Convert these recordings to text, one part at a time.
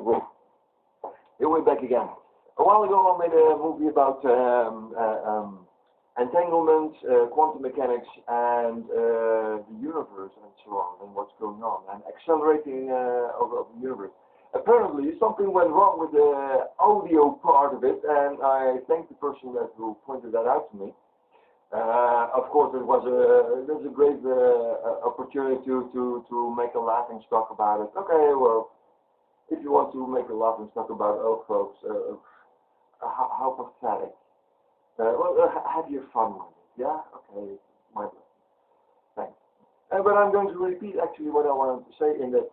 Here we're back again. A while ago I made a movie about entanglement, quantum mechanics, and the universe and so on, and what's going on, and accelerating of the universe. Apparently something went wrong with the audio part of it, and I thank the person who pointed that out to me. Of course, it was a great opportunity to make a laughing stock about it. Okay, well, if you want to make a laughing stock about old folks, how pathetic. Have your fun with it, yeah? Okay, my blessing. Thanks. But I'm going to repeat actually what I wanted to say in that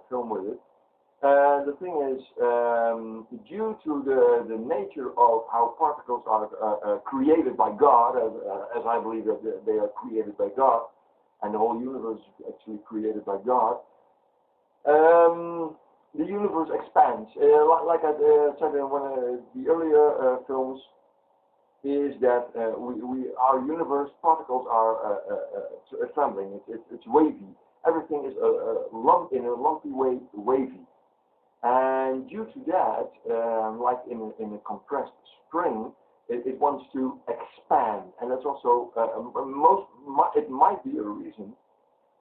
film with it. The thing is, due to the nature of how particles are created by God, as I believe that they are created by God, and the whole universe is actually created by God, the universe expands. Like I said in one of the earlier films, is that our universe particles are trembling. It's wavy. Everything is in a lumpy way, wavy. And due to that, like in a compressed spring, it wants to expand, and that's also it might be a reason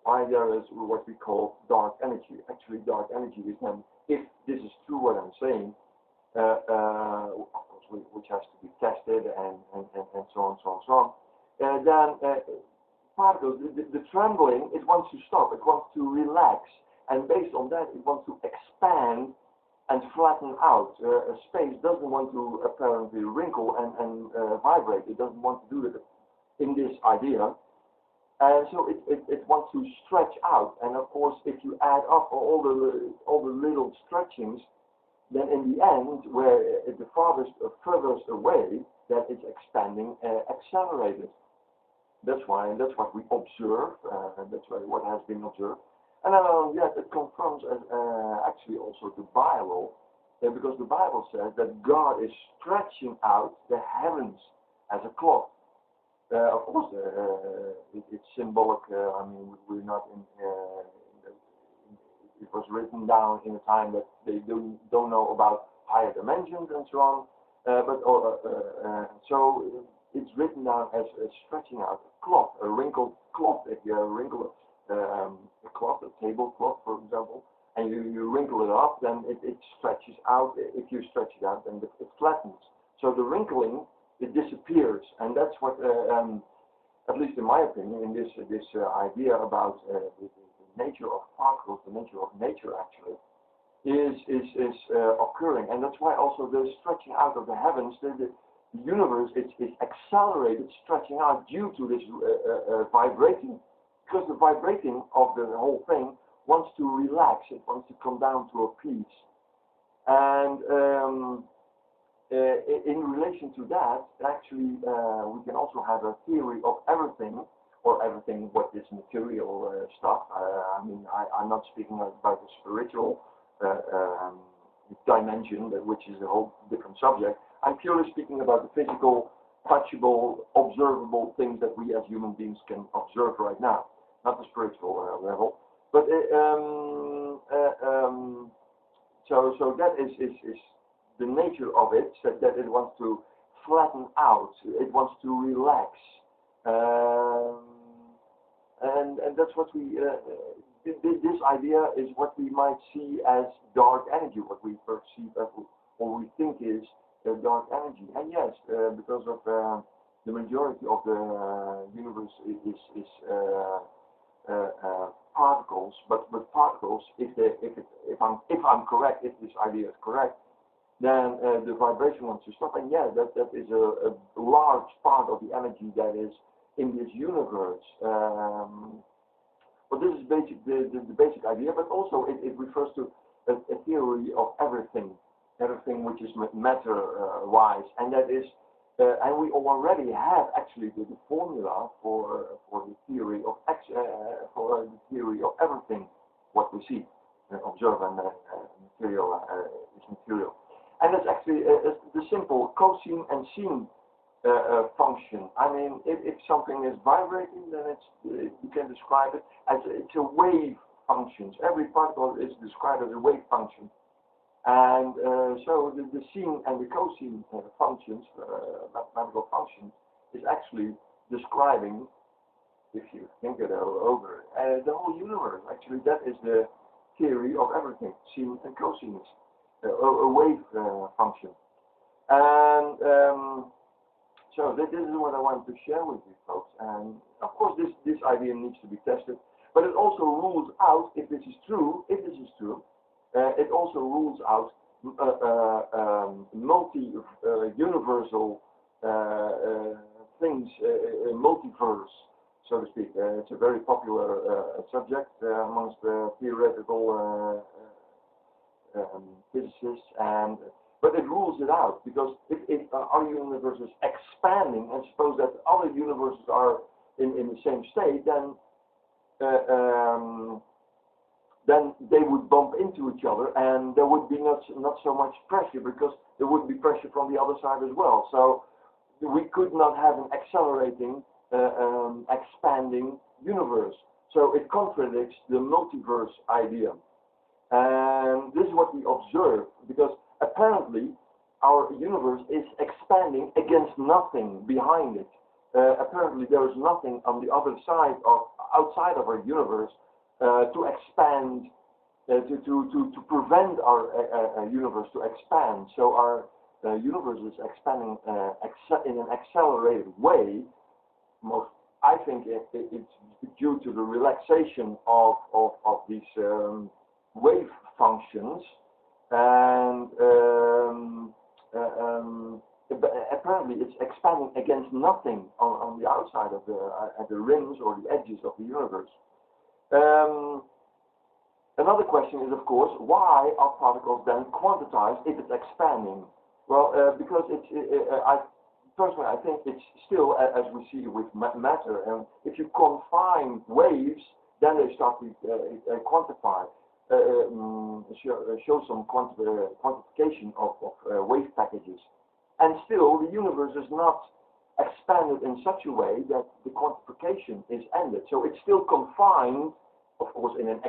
why there is what we call dark energy. Actually, dark energy is then, if this is true what I'm saying, of course, which has to be tested and so on, so on, so on. Then particles, the trembling, it wants to stop. It wants to relax. And based on that, it wants to expand and flatten out. Space doesn't want to apparently wrinkle and vibrate. It doesn't want to do that in this idea. And so it wants to stretch out. And of course, if you add up all the little stretchings, then in the end, where the furthest away, that it's expanding, accelerated. That's why, and that's what we observe. That's what has been observed. And yet it confirms actually also the Bible, because the Bible says that God is stretching out the heavens as a cloth. Of course, it's symbolic. I mean, we're not in. It was written down in a time that they don't know about higher dimensions and so on. So it's written down as stretching out a cloth, a wrinkled cloth. If you wrinkle a cloth, a tablecloth, for example, and you wrinkle it up, then it stretches out. If you stretch it out, then it flattens. So the wrinkling, it disappears, and that's what, at least in my opinion, in this idea about the nature of particles, the nature of nature actually, is occurring, and that's why also the stretching out of the heavens, the universe is accelerated, stretching out due to this vibrating. Because the vibrating of the whole thing wants to relax, it wants to come down to a peace. And in relation to that, actually, we can also have a theory of everything, or everything what is material stuff. I mean, I'm not speaking about the spiritual dimension, which is a whole different subject. I'm purely speaking about the physical, touchable, observable things that we as human beings can observe right now. Not the spiritual level, but so that is the nature of it. That it wants to flatten out, it wants to relax, and that's what we. This idea is what we might see as dark energy, what we perceive as, or we think is dark energy. And yes, because of the majority of the universe is particles, but particles, if I'm correct, if this idea is correct, then the vibration wants to stop, and yeah, that is a large part of the energy that is in this universe. But this is the basic idea, but also it refers to a theory of everything which is matter-wise, and that is. And we already have actually the formula for the theory of everything what we see, observe, and material is material, and that's actually the simple cosine and sine function. I mean, if something is vibrating, then you can describe it as it's a wave function. functions. Every particle is described as a wave function. And so the sine and the cosine functions, mathematical functions, is actually describing, if you think it over, the whole universe. Actually, that is the theory of everything, sine and cosine, a wave function. And so this is what I wanted to share with you folks. And of course, this idea needs to be tested, but it also rules out, if this is true, it also rules out multi-universal things, multiverse, so to speak. It's a very popular subject amongst theoretical physicists, but it rules it out, because if our universe is expanding, and suppose that other universes are in the same state, then they would bump into each other, and there would be not so much pressure, because there would be pressure from the other side as well. So we could not have an accelerating, expanding universe. So it contradicts the multiverse idea. And this is what we observe, because apparently our universe is expanding against nothing behind it. Apparently there is nothing on the other side outside of our universe to expand, to prevent our universe to expand. So our universe is expanding in an accelerated way. I think it's due to the relaxation of these wave functions, and apparently it's expanding against nothing on the outside of the rims or the edges of the universe. Another question is, of course, why are particles then quantized if it's expanding? Well, because personally, I think it's still, as we see with matter, and if you confine waves, then they start to quantify, show some quantification of wave packages. And still, the universe is not expanded in such a way that the quantification is ended. So it's still confined, of course, in an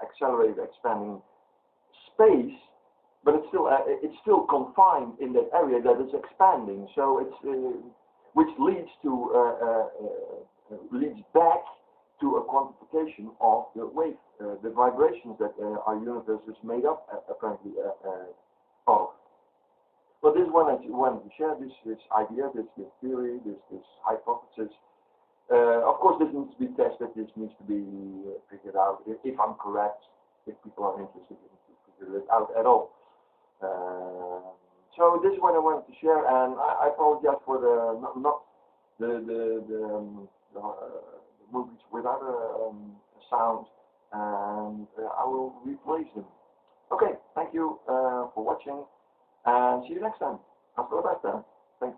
accelerated expanding space, but it's still confined in that area that is expanding. So it's which leads back to a quantification of the wave, the vibrations that our universe is made up apparently of. But this one I wanted to share, this idea, this theory, this hypothesis. Of course, this needs to be tested. This needs to be figured out. If I'm correct, if people are interested in to figure it out at all. So this is what I wanted to share, and I apologize for the movies without a sound, and I will replace them. Okay, thank you for watching, and see you next time. Hasta la vista. Thanks.